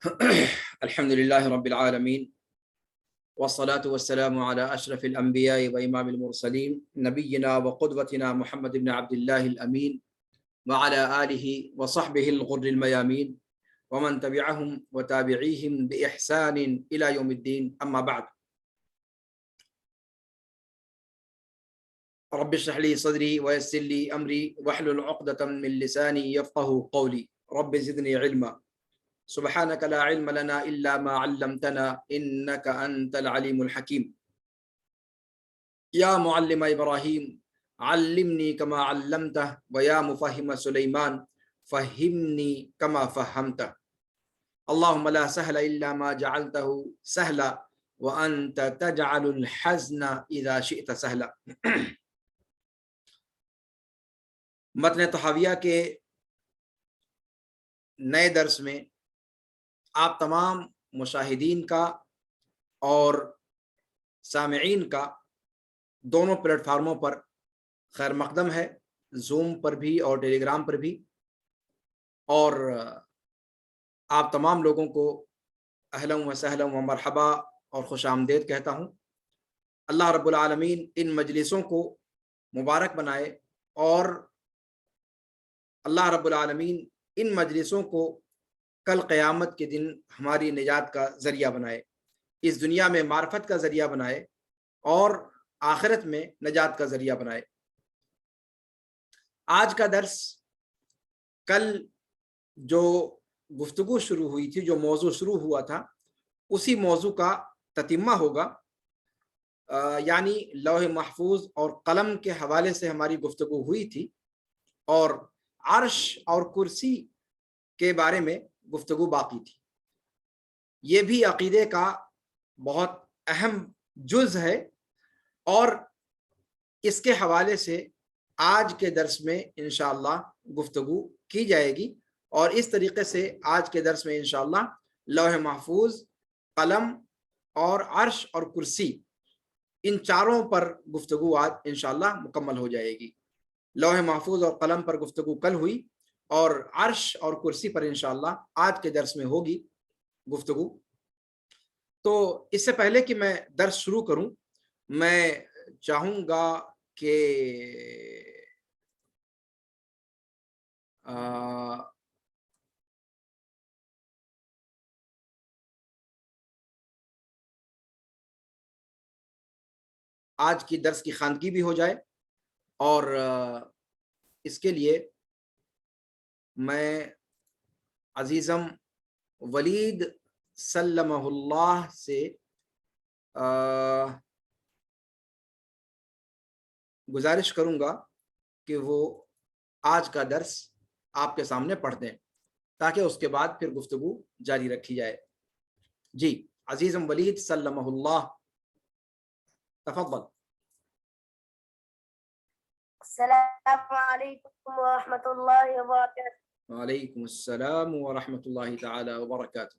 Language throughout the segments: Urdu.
الحمد لله رب العالمين والصلاة والسلام على أشرف الأنبياء وإمام المرسلين نبينا وقدوتنا محمد بن عبد الله الأمين وعلى آله وصحبه الغر الميامين ومن تبعهم وتابعيهم بإحسان إلى يوم الدين. أما بعد، رب اشرح لي صدري ويسر لي أمري واحلل عقدة من لساني يفقه قولي. رب زدني علما سبحانك لا علم لنا إلا ما علمتنا إنك أنت العليم الحكيم. يا معلم إبراهيم علمني كما علمته ويا مفهم سليمان فهمني كما فهمته. اللهم لا سهل إلا ما جعلته سهلا وأنت تجعل الحزن إذا شئت سهلا. متن طحاویہ کے نئے درس میں آپ تمام مشاہدین کا اور سامعین کا دونوں پلیٹ فارموں پر خیر مقدم ہے، زوم پر بھی اور ٹیلی گرام پر بھی، اور آپ تمام لوگوں کو اہلا و سہلا و مرحبا اور خوش آمدید کہتا ہوں۔ اللہ رب العالمین ان مجلسوں کو مبارک بنائے اور اللہ رب العالمین ان مجلسوں کو کل قیامت کے دن ہماری نجات کا ذریعہ بنائے، اس دنیا میں معرفت کا ذریعہ بنائے اور آخرت میں نجات کا ذریعہ بنائے۔ آج کا درس کل جو گفتگو شروع ہوئی تھی، جو موضوع شروع ہوا تھا، اسی موضوع کا تتمہ ہوگا، یعنی لوح محفوظ اور قلم کے حوالے سے ہماری گفتگو ہوئی تھی اور عرش اور کرسی کے بارے میں گفتگو باقی تھی۔ یہ بھی عقیدے کا بہت اہم جز ہے اور اس کے حوالے سے آج کے درس میں انشاءاللہ گفتگو کی جائے گی، اور اس طریقے سے آج کے درس میں انشاءاللہ لوح محفوظ، قلم اور عرش اور کرسی، ان چاروں پر گفتگو آج انشاءاللہ مکمل ہو جائے گی۔ لوح محفوظ اور قلم پر گفتگو کل ہوئی اور عرش اور کرسی پر انشاءاللہ آج کے درس میں ہوگی گفتگو۔ تو اس سے پہلے کہ میں درس شروع کروں، میں چاہوں گا کہ آج کی درس کی خواندگی بھی ہو جائے، اور اس کے لیے میں عزیزم ولید سلمہ اللہ سے گزارش کروں گا کہ وہ آج کا درس آپ کے سامنے پڑھ دیں تاکہ اس کے بعد پھر گفتگو جاری رکھی جائے۔ جی عزیزم ولید سلمہ اللہ، تفضل۔ السلام علیکم ورحمۃ اللہ وبرکاتہ۔ وعلیکم السلام ورحمۃ اللہ تعالی وبرکاتہ۔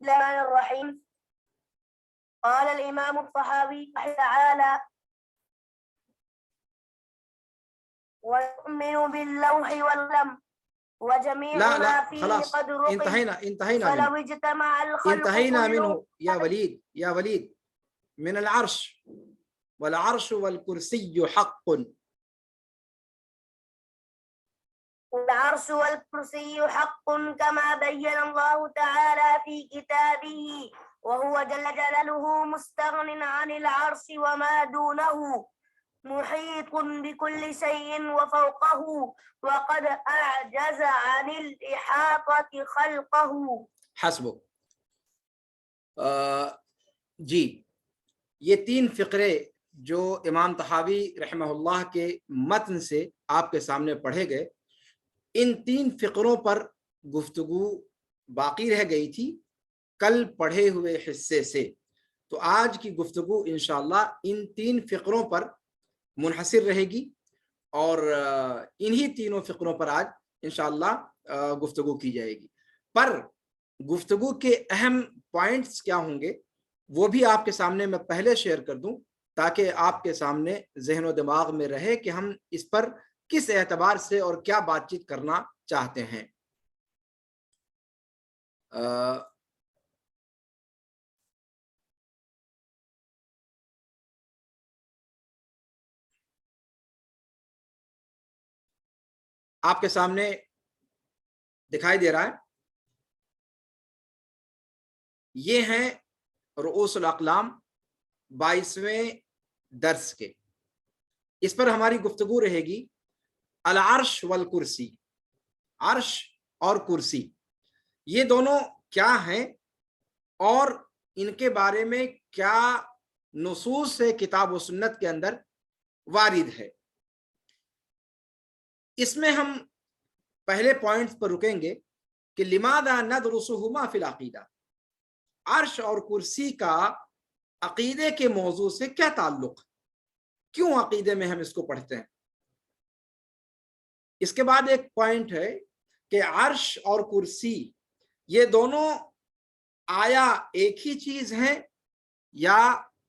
بسم اللہ الرحمن الرحیم۔ قال الامام الطحاوی رحمہ تعالی: وَنُؤْمِنُ بِاللَّوْحِ وَالْقَلَمِ وَجَمِيعُ لا مَا لا فِيهِ خلاص، قَدْ رُقِمَ انتہینا فَلَوْ منه، اجْتَمَعَ الْخَلْقُ انتہینا منه كُلُّهُمْ یا ولید من العرش والعرش والکرسی حق۔ العرش والكرسي حق كما بين الله تعالى في كتابه، وهو جل جلاله مستغن عن العرش وما دونه، محيط بكل شيء وفوقه، وقد أعجز عن الإحاطة خلقه۔ حسبک۔ جی یہ تین فقرے جو امام طحاوی رحمہ اللہ کے متن سے آپ کے سامنے پڑھے گئے، ان تین فقروں پر گفتگو باقی رہ گئی تھی کل پڑھے ہوئے حصے سے، تو آج کی گفتگو انشاءاللہ ان تین فقروں پر منحصر رہے گی، اور انہی تینوں فقروں پر آج انشاءاللہ گفتگو کی جائے گی۔ پر گفتگو کے اہم پوائنٹس کیا ہوں گے وہ بھی آپ کے سامنے میں پہلے شیئر کر دوں تاکہ آپ کے سامنے ذہن و دماغ میں رہے کہ ہم اس پر کس اعتبار سے اور کیا بات چیت کرنا چاہتے ہیں. آپ کے سامنے دکھائی دے رہا ہے، یہ ہیں رؤوس الاقلام 22ویں درس کے. اس پر ہماری گفتگو رہے گی العرش والکرسی. عرش اور کرسی یہ دونوں کیا ہیں اور ان کے بارے میں کیا نصوص سے کتاب و سنت کے اندر وارد ہے. اس میں ہم پہلے پوائنٹس پر رکیں گے کہ لماذا ندرسہما فی العقیدہ. عرش اور کرسی کا عقیدے کے موضوع سے کیا تعلق، کیوں عقیدے میں ہم اس کو پڑھتے ہیں. اس کے بعد ایک پوائنٹ ہے کہ عرش اور کرسی یہ دونوں آیا ایک ہی چیز ہیں یا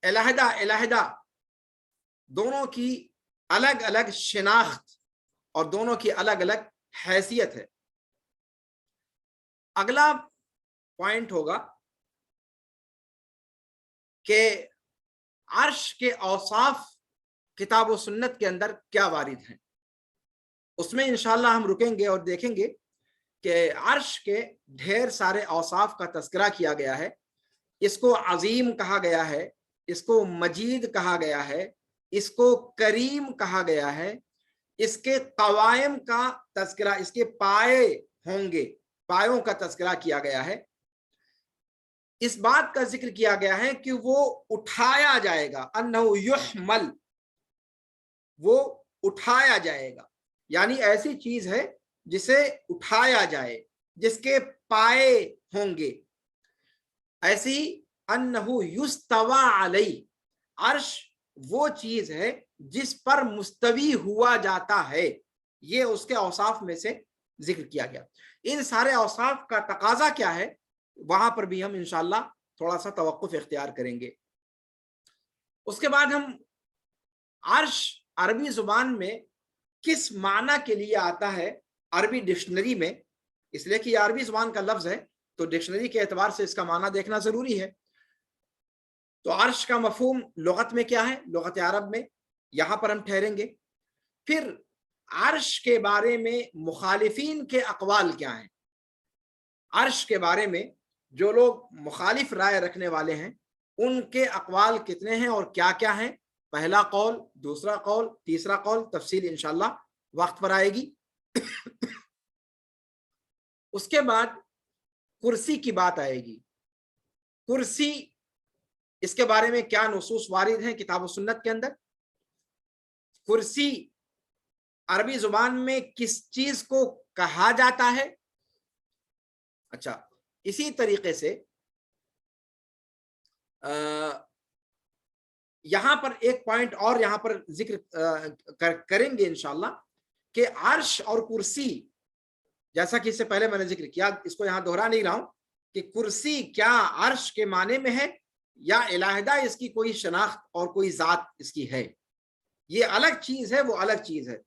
علیحدہ علیحدہ دونوں کی الگ الگ شناخت اور دونوں کی الگ الگ حیثیت ہے. اگلا پوائنٹ ہوگا کہ عرش کے اوصاف کتاب و سنت کے اندر کیا وارد ہیں. اس میں انشاءاللہ ہم رکیں گے اور دیکھیں گے کہ عرش کے ڈھیر سارے اوصاف کا تذکرہ کیا گیا ہے. اس کو عظیم کہا گیا ہے، اس کو مجید کہا گیا ہے، اس کو کریم کہا گیا ہے، اس کے قوائم کا تذکرہ، اس کے پائے ہوں گے، پایوں کا تذکرہ کیا گیا ہے. اس بات کا ذکر کیا گیا ہے کہ وہ اٹھایا جائے گا، انہ یحمل، وہ اٹھایا جائے گا، یعنی ایسی چیز ہے جسے اٹھایا جائے، جس کے پائے ہوں گے. ایسی انہ یستوی علی، عرش وہ چیز ہے جس پر مستوی ہوا جاتا ہے. یہ اس کے اوصاف میں سے ذکر کیا گیا. ان سارے اوصاف کا تقاضا کیا ہے وہاں پر بھی ہم انشاءاللہ تھوڑا سا توقف اختیار کریں گے. اس کے بعد ہم عرش عربی زبان میں کس معنی کے لیے آتا ہے عربی ڈکشنری میں، اس لیے کہ یہ عربی زبان کا لفظ ہے تو ڈکشنری کے اعتبار سے اس کا معنی دیکھنا ضروری ہے. تو عرش کا مفہوم لغت میں کیا ہے، لغت عرب میں، یہاں پر ہم ٹھہریں گے. پھر عرش کے بارے میں مخالفین کے اقوال کیا ہیں، عرش کے بارے میں جو لوگ مخالف رائے رکھنے والے ہیں ان کے اقوال کتنے ہیں اور کیا کیا ہیں. پہلا قول، دوسرا قول، تیسرا قول، تفصیل انشاءاللہ وقت پر آئے گی. اس کے بعد کرسی کی بات آئے گی. کرسی، اس کے بارے میں کیا نصوص وارد ہیں کتاب و سنت کے اندر. کرسی عربی زبان میں کس چیز کو کہا جاتا ہے. اچھا، اسی طریقے سے یہاں پر ایک پوائنٹ اور یہاں پر ذکر کریں گے انشاءاللہ کہ عرش اور کرسی، جیسا کہ اس سے پہلے میں نے ذکر کیا، اس کو یہاں دہرا نہیں رہا ہوں کہ کرسی کیا عرش کے معنی میں ہے یا علیحدہ اس کی کوئی شناخت اور کوئی ذات اس کی ہے. یہ الگ چیز ہے، وہ الگ چیز ہے،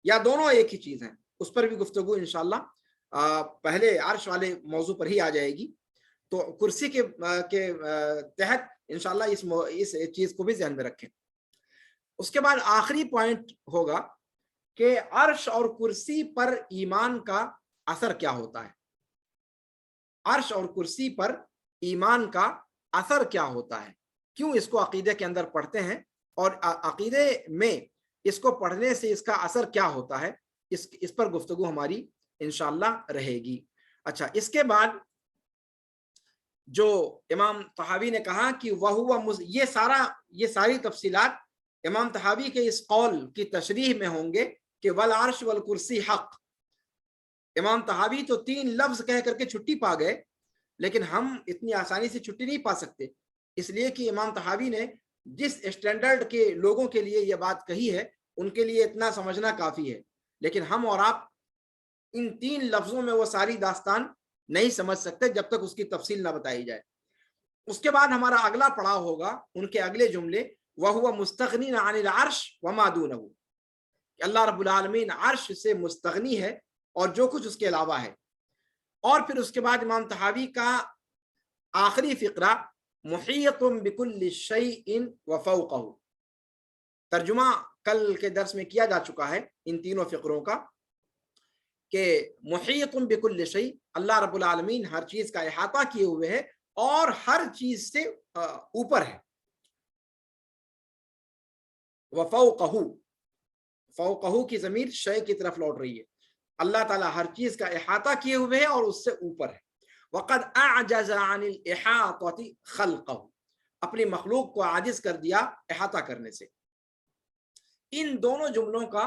یا دونوں ایک ہی چیز ہیں. اس پر بھی گفتگو انشاءاللہ پہلے عرش والے موضوع پر ہی آ جائے گی. تو کرسی کے تحت انشاءاللہ اس چیز کو بھی ذہن میں رکھیں. اس کے بعد آخری پوائنٹ ہوگا کہ عرش اور کرسی پر ایمان کا اثر کیا ہوتا ہے. عرش اور کرسی پر ایمان کا اثر کیا ہوتا ہے، کیوں اس کو عقیدے کے اندر پڑھتے ہیں اور عقیدے میں اس کو پڑھنے سے اس کا اثر کیا ہوتا ہے، اس پر گفتگو ہماری انشاءاللہ رہے گی. اچھا، اس کے بعد جو امام طحاوی نے کہا کہ یہ ساری تفصیلات امام طحاوی کے اس قول کی تشریح میں ہوں گے کہ والعرش والکرسی حق. امام طحاوی تو 3 لفظ کہہ کر کے چھٹی پا گئے، لیکن ہم اتنی آسانی سے چھٹی نہیں پا سکتے، اس لیے کہ امام طحاوی نے جس اسٹینڈرڈ کے لوگوں کے لیے یہ بات کہی ہے ان کے لیے اتنا سمجھنا کافی ہے، لیکن ہم اور آپ ان 3 لفظوں میں وہ ساری داستان نہیں سمجھ سکتے جب تک اس کی تفصیل نہ بتائی جائے. اس کے بعد ہمارا اگلا پڑاؤ ہوگا ان کے اگلے جملے وَهُوَ مُسْتَغْنٍ عَنِ الْعَرْشِ وَمَا دُونَهُ. کہ اللہ رب العالمین عرش سے مستغنی ہے اور جو کچھ اس کے علاوہ ہے. اور پھر اس کے بعد امام طحاوی کا آخری فقرہ محیط بکل شیء وفوقہ، ترجمہ کل کے درس میں کیا جا چکا ہے ان تینوں فقروں کا، کہ محیط بکل شیء، اللہ رب العالمین ہر چیز کا احاطہ کیے ہوئے ہے اور ہر چیز سے اوپر ہے. وفوقہ، فوقہ کی ضمیر شے کی طرف لوٹ رہی ہے. اللہ تعالیٰ ہر چیز کا احاطہ کیے ہوئے ہے اور اس سے اوپر ہے. وقد اعجز عن الاحاطہ خلقہ، اپنی مخلوق کو عاجز کر دیا احاطہ کرنے سے. ان دونوں جملوں کا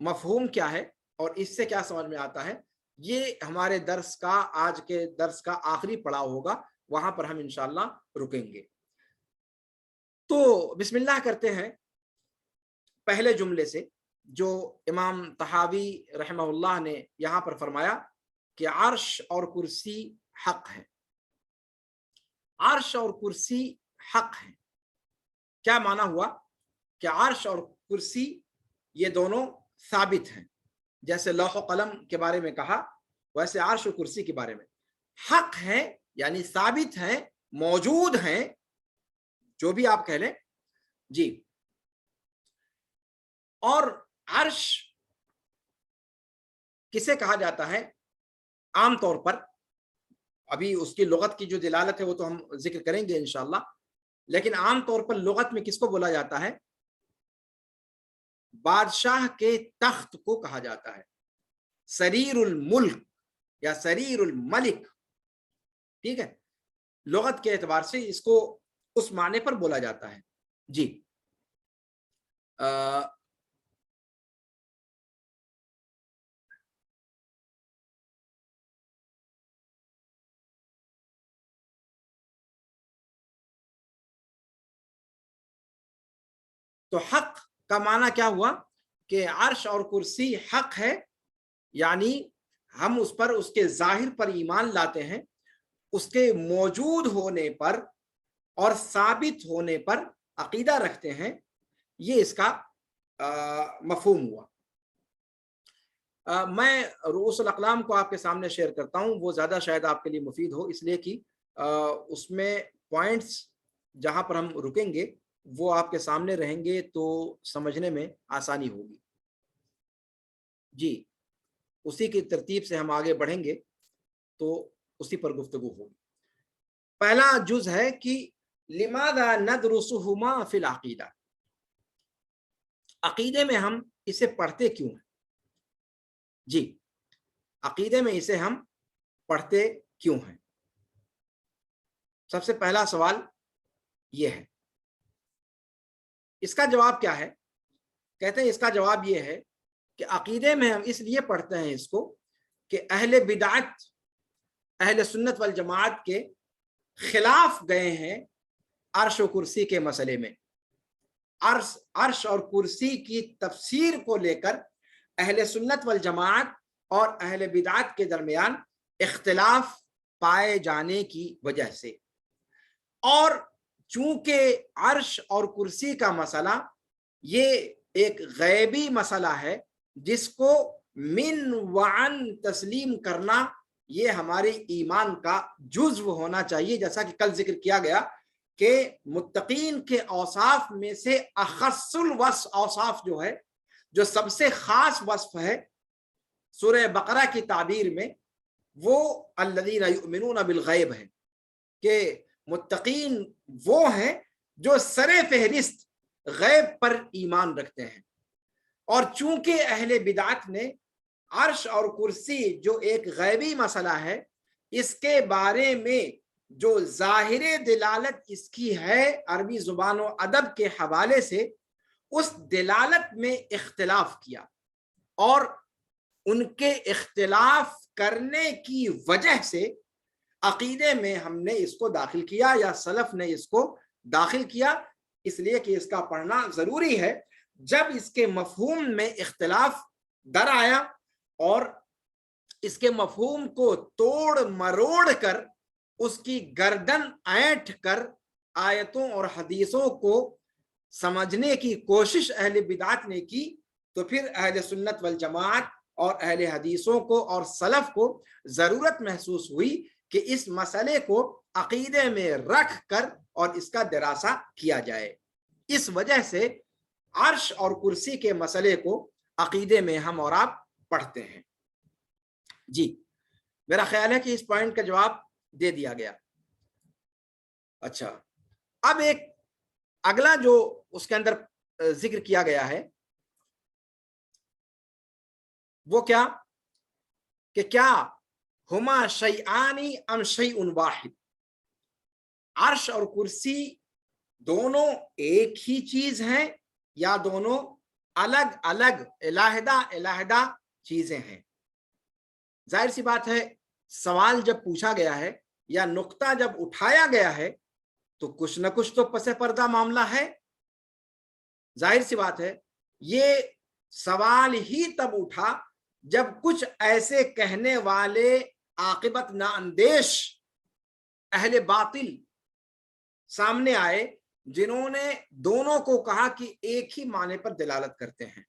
مفہوم کیا ہے اور اس سے کیا سمجھ میں آتا ہے، یہ ہمارے درس کا، آج کے درس کا آخری پڑاؤ ہوگا، وہاں پر ہم انشاءاللہ رکیں گے. تو بسم اللہ کرتے ہیں پہلے جملے سے، جو امام طحاوی رحمہ اللہ نے یہاں پر فرمایا کہ عرش اور کرسی حق ہے. عرش اور کرسی حق ہے، کیا معنی ہوا کہ عرش اور کرسی یہ دونوں ثابت ہیں، جیسے لوح و قلم کے بارے میں کہا ویسے عرش و کرسی کے بارے میں حق ہیں، یعنی ثابت ہیں، موجود ہیں، جو بھی آپ کہہ لیں جی. اور عرش کسے کہا جاتا ہے عام طور پر، ابھی اس کی لغت کی جو دلالت ہے وہ تو ہم ذکر کریں گے انشاءاللہ، لیکن عام طور پر لغت میں کس کو بولا جاتا ہے، بادشاہ کے تخت کو کہا جاتا ہے، سریر الملک یا سریر الملک. ٹھیک ہے، لغت کے اعتبار سے اس کو اس معنی پر بولا جاتا ہے. جی تو حق کا معنی کیا ہوا کہ عرش اور کرسی حق ہے، یعنی ہم اس پر، اس کے ظاہر پر ایمان لاتے ہیں، اس کے موجود ہونے پر اور ثابت ہونے پر عقیدہ رکھتے ہیں. یہ اس کا مفہوم ہوا. میں رؤوس الاقلام کو آپ کے سامنے شیئر کرتا ہوں، وہ زیادہ شاید آپ کے لیے مفید ہو، اس لیے کہ اس میں پوائنٹس جہاں پر ہم رکیں گے وہ آپ کے سامنے رہیں گے تو سمجھنے میں آسانی ہوگی. جی اسی کی ترتیب سے ہم آگے بڑھیں گے تو اسی پر گفتگو ہوگی. پہلا جز ہے کہ لماذا ندرسہما فی العقیدہ، عقیدے میں ہم اسے پڑھتے کیوں ہیں. جی عقیدے میں اسے ہم پڑھتے کیوں ہیں. سب سے پہلا سوال یہ ہے. اس کا جواب کیا ہے؟ کہتے ہیں اس کا جواب یہ ہے کہ عقیدے میں ہم اس لیے پڑھتے ہیں اس کو کہ اہل بدعت اہل سنت والجماعت کے خلاف گئے ہیں عرش و کرسی کے مسئلے میں. عرش اور کرسی کی تفسیر کو لے کر اہل سنت والجماعت اور اہل بدعت کے درمیان اختلاف پائے جانے کی وجہ سے. اور چونکہ عرش اور کرسی کا مسئلہ یہ ایک غیبی مسئلہ ہے جس کو من وعن تسلیم کرنا یہ ہمارے ایمان کا جزو ہونا چاہیے. جیسا کہ کل ذکر کیا گیا کہ متقین کے اوصاف میں سے اخص الوصف اوصاف جو ہے، جو سب سے خاص وصف ہے سورہ بقرہ کی تعبیر میں، وہ الذین یؤمنون بالغیب ہے، کہ متقین وہ ہیں جو سر فہرست غیب پر ایمان رکھتے ہیں. اور چونکہ اہل بدعت نے عرش اور کرسی جو ایک غیبی مسئلہ ہے، اس کے بارے میں جو ظاہر دلالت اس کی ہے عربی زبان و ادب کے حوالے سے، اس دلالت میں اختلاف کیا، اور ان کے اختلاف کرنے کی وجہ سے عقیدے میں ہم نے اس کو داخل کیا، یا سلف نے اس کو داخل کیا، اس لیے کہ اس کا پڑھنا ضروری ہے. جب اس کے مفہوم میں اختلاف در آیا اور اس کے مفہوم کو توڑ مروڑ کر اس کی گردن اینٹھ کر آیتوں اور حدیثوں کو سمجھنے کی کوشش اہل بدعت نے کی، تو پھر اہل سنت والجماعت اور اہل حدیثوں کو اور سلف کو ضرورت محسوس ہوئی کہ اس مسئلے کو عقیدے میں رکھ کر اور اس کا دراسہ کیا جائے. اس وجہ سے عرش اور کرسی کے مسئلے کو عقیدے میں ہم اور آپ پڑھتے ہیں. جی میرا خیال ہے کہ اس پوائنٹ کا جواب دے دیا گیا. اچھا اب ایک اگلا جو اس کے اندر ذکر کیا گیا ہے وہ کیا کہ کیا ہما شیئانی ام شیء واحد، عرش اور کرسی دونوں ایک ہی چیز ہیں یا دونوں الگ الگ علیحدہ چیزیں ہیں. ظاہر سی بات ہے سوال جب پوچھا گیا ہے یا نقطہ جب اٹھایا گیا ہے تو کچھ نہ کچھ تو پس پردہ معاملہ ہے. ظاہر سی بات ہے یہ سوال ہی تب اٹھا جب کچھ ایسے کہنے والے عاقبت نااندیش اہل باطل سامنے آئے جنہوں نے دونوں کو کہا کہ ایک ہی معنی پر دلالت کرتے ہیں.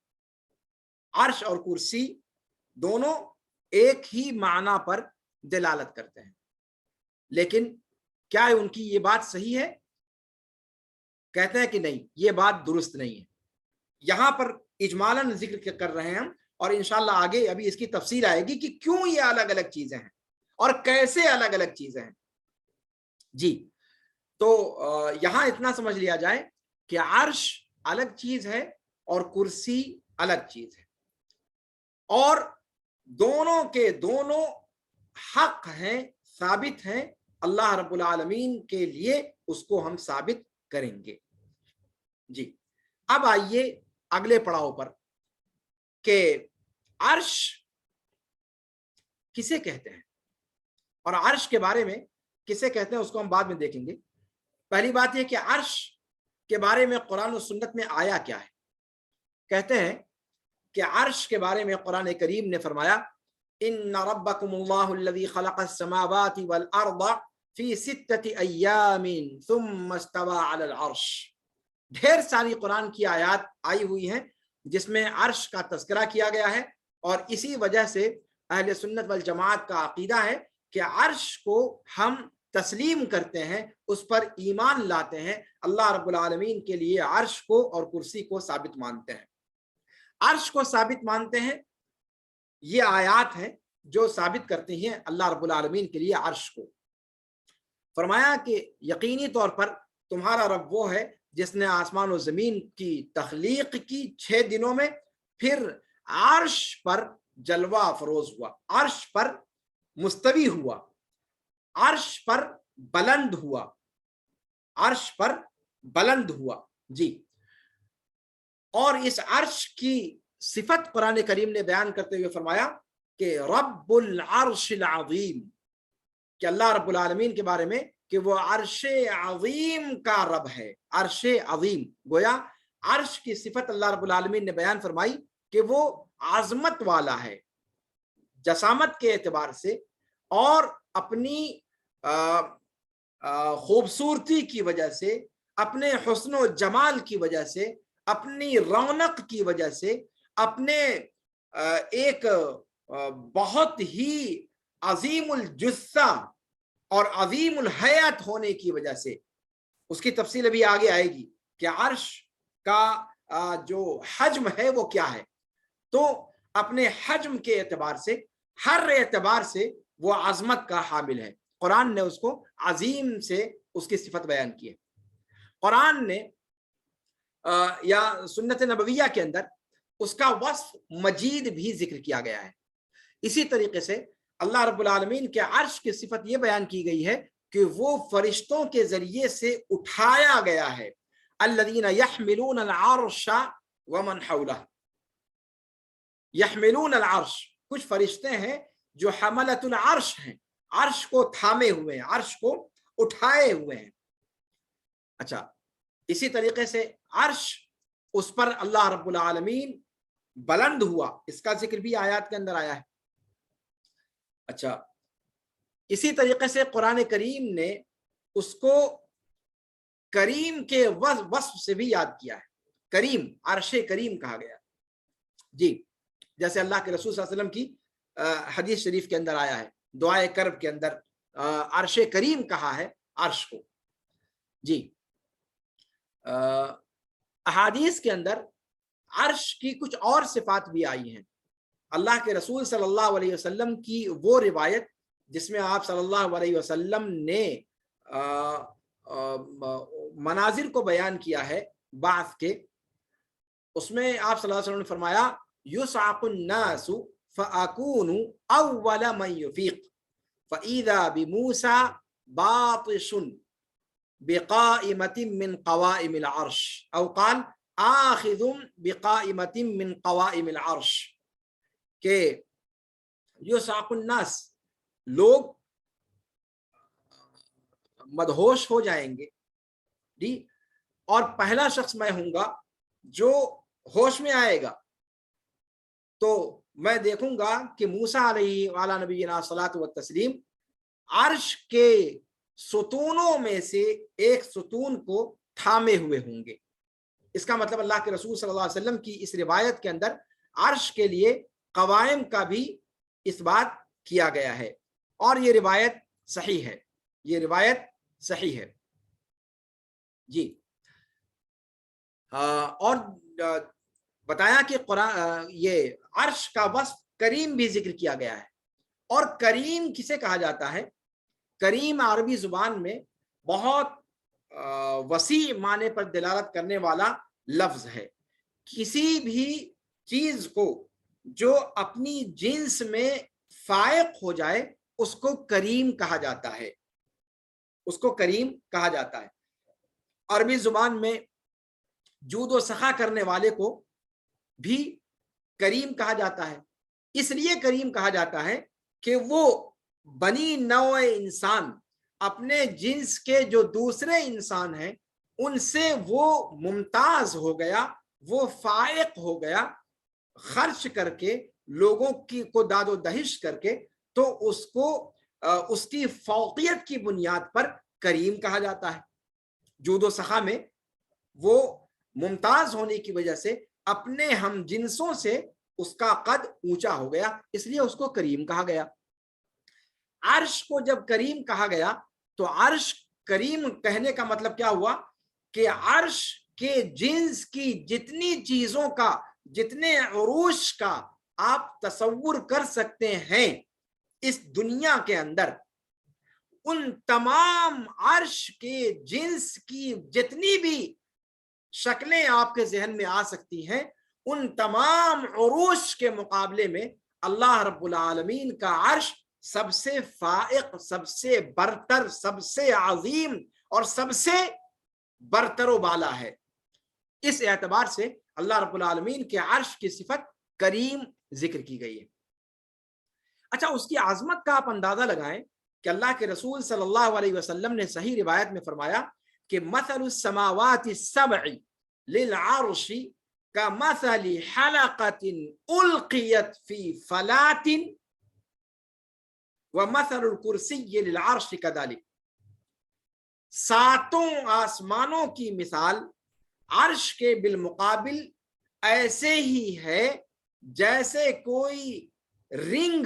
عرش اور کرسی دونوں ایک ہی معنی پر دلالت کرتے ہیں، لیکن کیا ان کی یہ بات صحیح ہے؟ کہتے ہیں کہ نہیں، یہ بات درست نہیں ہے. یہاں پر اجمالاً ذکر کر رہے ہیں ہم، اور انشاءاللہ آگے ابھی اس کی تفصیل آئے گی کہ کیوں یہ الگ الگ چیزیں ہیں اور کیسے الگ الگ چیزیں ہیں. جی تو یہاں اتنا سمجھ لیا جائے کہ عرش الگ چیز ہے اور کرسی الگ چیز ہے، اور دونوں کے دونوں حق ہیں، ثابت ہیں. اللہ رب العالمین کے لیے اس کو ہم ثابت کریں گے. جی اب آئیے اگلے پڑاؤ پر کہ عرش کسے کہتے ہیں اور عرش کے بارے میں کسے کہتے ہیں اس کو ہم بعد میں دیکھیں گے. پہلی بات یہ کہ عرش کے بارے میں قرآن و سنت میں آیا کیا ہے. کہتے ہیں کہ عرش کے بارے میں قرآن کریم نے فرمایا ان ربکم اللہ الذی خلق السماوات والارض فی ستۃ ایام ثم استوى علی العرش. ڈھیر ساری قرآن کی آیات آئی ہوئی ہیں جس میں عرش کا تذکرہ کیا گیا ہے، اور اسی وجہ سے اہل سنت والجماعت کا عقیدہ ہے کہ عرش کو ہم تسلیم کرتے ہیں، اس پر ایمان لاتے ہیں. اللہ رب العالمین کے لیے عرش کو اور کرسی کو ثابت مانتے ہیں. عرش کو ثابت مانتے ہیں، یہ آیات ہیں جو ثابت کرتے ہیں اللہ رب العالمین کے لیے عرش کو. فرمایا کہ یقینی طور پر تمہارا رب وہ ہے جس نے آسمان و زمین کی تخلیق کی 6 دنوں میں، پھر عرش پر جلوہ افروز ہوا، عرش پر مستوی ہوا، عرش پر بلند ہوا، عرش پر بلند ہوا. جی اور اس عرش کی صفت قرآن کریم نے بیان کرتے ہوئے فرمایا کہ رب العرش العظیم، کہ اللہ رب العالمین کے بارے میں کہ وہ عرش عظیم کا رب ہے. عرش عظیم، گویا عرش کی صفت اللہ رب العالمین نے بیان فرمائی کہ وہ عظمت والا ہے، جسامت کے اعتبار سے اور اپنی خوبصورتی کی وجہ سے، اپنے حسن و جمال کی وجہ سے، اپنی رونق کی وجہ سے، اپنے ایک بہت ہی عظیم الجثہ اور عظیم الحیات ہونے کی وجہ سے. اس کی تفصیل ابھی آگے آئے گی کہ عرش کا جو حجم ہے وہ کیا ہے. تو اپنے حجم کے اعتبار سے، ہر اعتبار سے وہ عظمت کا حامل ہے. قرآن نے اس کو عظیم سے اس کی صفت بیان کی ہے. قرآن نے یا سنت نبویہ کے اندر اس کا وصف مجید بھی ذکر کیا گیا ہے. اسی طریقے سے اللہ رب العالمین کے عرش کی صفت یہ بیان کی گئی ہے کہ وہ فرشتوں کے ذریعے سے اٹھایا گیا ہے. الذین یحملون العرش ومن حولہ، یحملون العرش، کچھ فرشتے ہیں جو حملۃ العرش ہیں، عرش کو تھامے ہوئے ہیں، عرش کو اٹھائے ہوئے ہیں. اچھا اسی طریقے سے عرش، اس پر اللہ رب العالمین بلند ہوا، اس کا ذکر بھی آیات کے اندر آیا ہے. اچھا اسی طریقے سے قرآن کریم نے اس کو کریم کے وصف سے بھی یاد کیا ہے. کریم، عرش کریم کہا گیا. جی جیسے اللہ کے رسول صلی اللہ علیہ وسلم کی حدیث شریف کے اندر آیا ہے، دعائے کرب کے اندر عرش کریم کہا ہے عرش کو. جی احادیث کے اندر عرش کی کچھ اور صفات بھی آئی ہیں. اللہ کے رسول صلی اللہ علیہ وسلم کی وہ روایت جس میں آپ صلی اللہ علیہ وسلم نے مناظر کو بیان کیا ہے بعث کے، اس میں آپ صلی اللہ علیہ وسلم نے فرمایا یصعق الناس فاکون اول من یفیق فاذا بموسى باطش بقائمة من قوائم العرش او قال آخذ بقائمة من قوائم العرش، کہ یصعق الناس، لوگ مدہوش ہو جائیں گے جی، اور پہلا شخص میں ہوں گا جو ہوش میں آئے گا. تو میں دیکھوں گا کہ موسیٰ علیہ وعلی نبینا الصلاۃ والتسلیم عرش کے ستونوں میں سے ایک ستون کو تھامے ہوئے ہوں گے. اس کا مطلب اللہ کے رسول صلی اللہ علیہ وسلم کی اس روایت کے اندر عرش کے لیے قوائم کا بھی اس بات کیا گیا ہے، اور یہ روایت صحیح ہے، یہ روایت صحیح ہے. جی اور بتایا کہ قرآن یہ عرش کا وصف کریم بھی ذکر کیا گیا ہے. اور کریم کسے کہا جاتا ہے؟ کریم عربی زبان میں بہت وسیع معنی پر دلالت کرنے والا لفظ ہے. کسی بھی چیز کو جو اپنی جنس میں فائق ہو جائے اس کو کریم کہا جاتا ہے، اس کو کریم کہا جاتا ہے. عربی زبان میں جود و سخا کرنے والے کو بھی کریم کہا جاتا ہے. اس لیے کریم کہا جاتا ہے کہ وہ بنی نوع انسان اپنے جنس کے جو دوسرے انسان ہیں ان سے وہ ممتاز ہو گیا، وہ فائق ہو گیا، خرچ کر کے لوگوں کی کو داد و دہش کر کے، تو اس کو اس کی فوقیت کی بنیاد پر کریم کہا جاتا ہے. جود و سخا میں وہ ممتاز ہونے کی وجہ سے اپنے ہم جنسوں سے اس کا قد اونچا ہو گیا، اس لیے اس کو کریم کہا گیا. عرش کو جب کریم کہا گیا تو عرش کریم کہنے کا مطلب کیا ہوا کہ عرش کے جنس کی جتنی چیزوں کا، جتنے عروش کا آپ تصور کر سکتے ہیں اس دنیا کے اندر، ان تمام عرش کے جنس کی جتنی بھی شکلیں آپ کے ذہن میں آ سکتی ہیں، ان تمام عروش کے مقابلے میں اللہ رب العالمین کا عرش سب سے فائق، سب سے برتر، سب سے عظیم اور سب سے برتر و بالا ہے. اس اعتبار سے اللہ رب العالمین کے عرش کی صفت کریم ذکر کی گئی ہے. اچھا، اس کی عظمت کا آپ اندازہ لگائیں کہ اللہ کے رسول صلی اللہ علیہ وسلم نے صحیح روایت میں فرمایا کہ مثل السماوات السبع للعرش كمثل حلقة القيت في فلاة ومثل الكرسي للعرش كذلك. ساتوں آسمانوں کی مثال عرش کے بالمقابل ایسے ہی ہے جیسے کوئی رنگ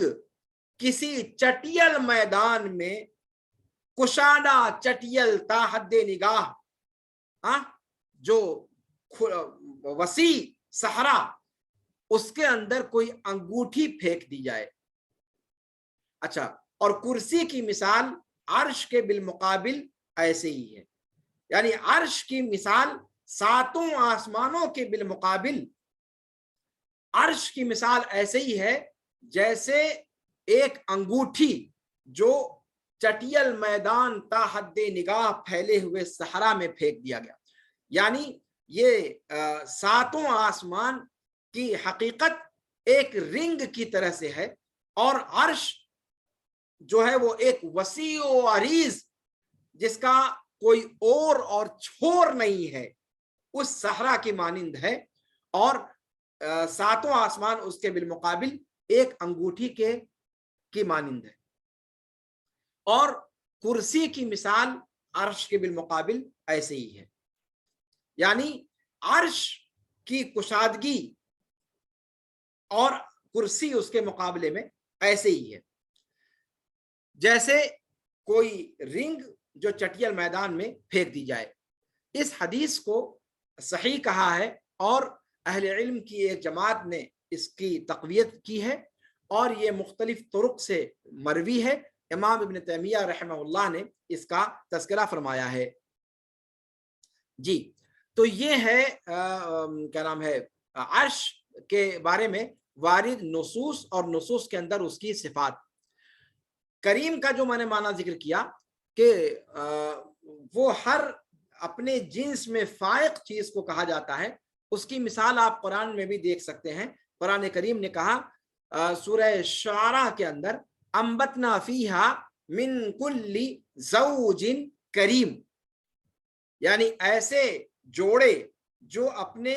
کسی چٹیل میدان میں، کشادہ چٹیل تا حد نگاہ، جو وسیع صحرا، اس کے اندر کوئی انگوٹھی پھینک دی جائے. اچھا، اور کرسی کی مثال عرش کے بالمقابل ایسے ہی ہے. یعنی عرش کی مثال ساتوں آسمانوں کے بالمقابل عرش کی مثال ایسے ہی ہے جیسے ایک انگوٹھی جو چٹیل میدان تا حد نگاہ پھیلے ہوئے صحرا میں پھینک دیا گیا. یعنی یہ ساتوں آسمان کی حقیقت ایک رنگ کی طرح سے ہے، اور عرش جو ہے وہ ایک وسیع و عریض جس کا کوئی اور چھور نہیں ہے، اس صحرا کی مانند ہے، اور ساتوں آسمان اس کے بالمقابل ایک انگوٹھی کی مانند ہے. اور کرسی کی مثال عرش کے بالمقابل ایسے ہی ہے. یعنی عرش کی کشادگی اور کرسی اس کے مقابلے میں ایسے ہی ہے جیسے کوئی رنگ جو چٹیل میدان میں پھینک دی جائے. اس حدیث کو صحیح کہا ہے اور اہل علم کی ایک جماعت نے اس کی تقویت کی ہے اور یہ مختلف طرق سے مروی ہے. امام ابن تیمیہ رحمہ اللہ نے اس کا تذکرہ فرمایا ہے. جی تو یہ ہے کیا نام ہے عرش کے بارے میں وارد نصوص اور نصوص کے اندر اس کی صفات. کریم کا جو میں نے معنی ذکر کیا کہ وہ ہر اپنے جنس میں فائق چیز کو کہا جاتا ہے. اس کی مثال آپ قرآن میں بھی دیکھ سکتے ہیں. قرآن کریم نے کہا سورہ شعراء کے اندر انبتنا فیہا من کل زوج کریم، یعنی ایسے جوڑے جو اپنے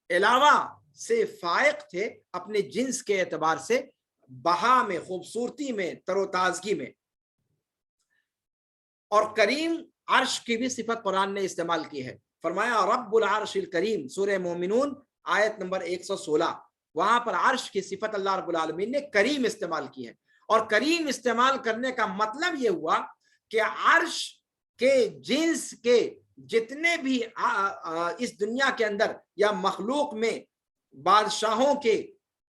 علاوہ سے فائق تھے اپنے جنس کے اعتبار سے، بہا میں، خوبصورتی میں، تر و تازگی میں. اور کریم عرش کی بھی صفت قرآن نے استعمال کی ہے. فرمایا رب العرش الکریم، سورہ مومنون آیت نمبر 116، وہاں پر عرش کی صفت اللہ رب العالمین نے کریم استعمال کی ہے. اور کریم استعمال کرنے کا مطلب یہ ہوا کہ عرش کے جنس کے جتنے بھی اس دنیا کے اندر یا مخلوق میں بادشاہوں کے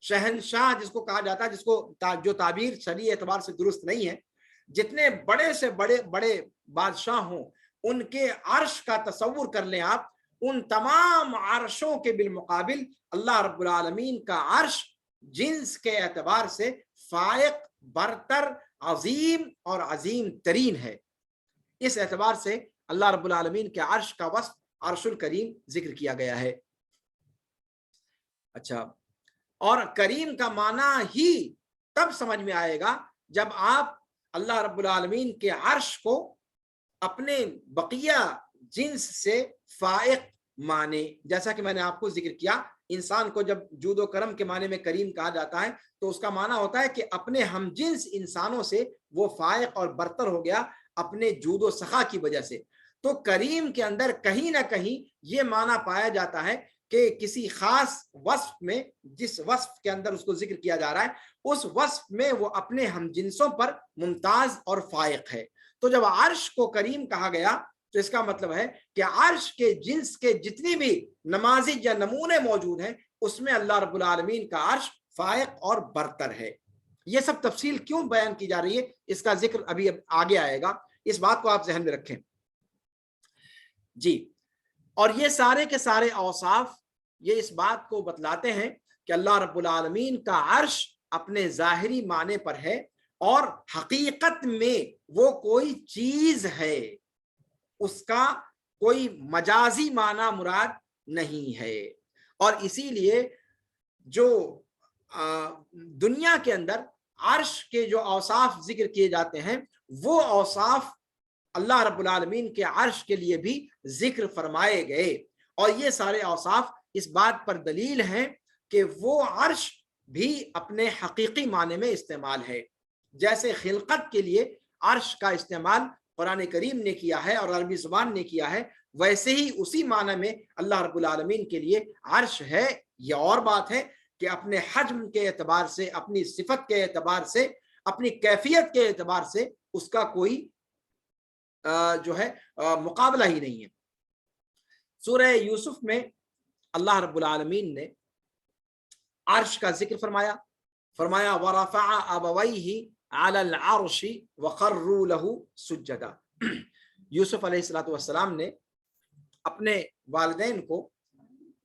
شہنشاہ جس کو کہا جاتا ہے، جس کو جو تعبیر شرعی اعتبار سے درست نہیں ہے، جتنے بڑے سے بڑے بڑے بادشاہ ہوں ان کے عرش کا تصور کر لیں آپ. ان تمام عرشوں کے بالمقابل اللہ رب العالمین کا عرش جنس کے اعتبار سے فائق، برتر، عظیم اور عظیم ترین ہے. اس اعتبار سے اللہ رب العالمین کے عرش کا وصف عرش الکریم ذکر کیا گیا ہے. اچھا، اور کریم کا معنی ہی تب سمجھ میں آئے گا جب آپ اللہ رب العالمین کے عرش کو اپنے بقیہ جنس سے فائق مانے. جیسا کہ میں نے آپ کو ذکر کیا، انسان کو جب جود و کرم کے معنی میں کریم کہا جاتا ہے تو اس کا معنی ہوتا ہے کہ اپنے ہم جنس انسانوں سے وہ فائق اور برتر ہو گیا اپنے جود و سخا کی وجہ سے. تو کریم کے اندر کہیں نہ کہیں یہ معنی پایا جاتا ہے کہ کسی خاص وصف میں، جس وصف کے اندر اس کو ذکر کیا جا رہا ہے اس وصف میں وہ اپنے ہم جنسوں پر ممتاز اور فائق ہے. تو جب عرش کو کریم کہا گیا تو اس کا مطلب ہے کہ عرش کے جنس کے جتنی بھی نماذج یا نمونے موجود ہیں اس میں اللہ رب العالمین کا عرش فائق اور برتر ہے. یہ سب تفصیل کیوں بیان کی جا رہی ہے اس کا ذکر ابھی آگے آئے گا، اس بات کو آپ ذہن میں رکھیں. جی، اور یہ سارے کے سارے اوصاف یہ اس بات کو بتلاتے ہیں کہ اللہ رب العالمین کا عرش اپنے ظاہری معنی پر ہے اور حقیقت میں وہ کوئی چیز ہے، اس کا کوئی مجازی معنی مراد نہیں ہے. اور اسی لیے جو دنیا کے اندر عرش کے جو اوصاف ذکر کیے جاتے ہیں وہ اوصاف اللہ رب العالمین کے عرش کے لیے بھی ذکر فرمائے گئے. اور یہ سارے اوصاف اس بات پر دلیل ہیں کہ وہ عرش بھی اپنے حقیقی معنی میں استعمال ہے. جیسے خلقت کے لیے عرش کا استعمال قرآن کریم نے کیا ہے اور عربی زبان نے کیا ہے، ویسے ہی اسی معنی میں اللہ رب العالمین کے لیے عرش ہے. یہ اور بات ہے کہ اپنے حجم کے اعتبار سے، اپنی صفت کے اعتبار سے، اپنی کیفیت کے اعتبار سے اس کا کوئی جو ہے مقابلہ ہی نہیں ہے. سورہ یوسف میں اللہ رب العالمین نے عرش کا ذکر فرمایا. وَرَفَعَ أَبَوَيْهِ عَلَى الْعَرْشِ وَخَرُّوا لَهُ سُجَّدًا. یوسف علیہ السلام نے اپنے والدین کو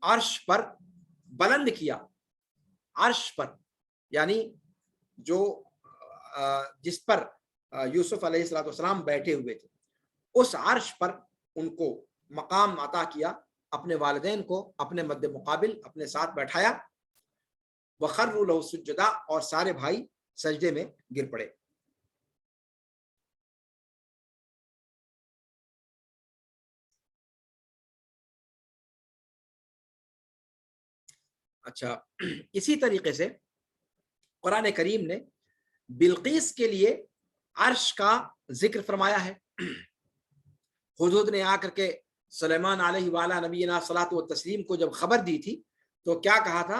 عرش پر بلند کیا. عرش پر یعنی جو جس پر یوسف علیہ السلام بیٹھے ہوئے تھے، اس عرش پر ان کو مقام عطا کیا، اپنے والدین کو اپنے مد مقابل اپنے ساتھ بیٹھایا. وَخَرُّوا لَهُ سُجَّدًا، اور سارے بھائی سجدے میں گر پڑے. اچھا، اسی طریقے سے قرآن کریم نے بلقیس کے لیے عرش کا ذکر فرمایا ہے. حدود نے آ کر کے سلیمان علیہ وعلیٰ نبینا صلاۃ و تسلیم کو جب خبر دی تھی تو کیا کہا تھا؟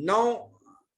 9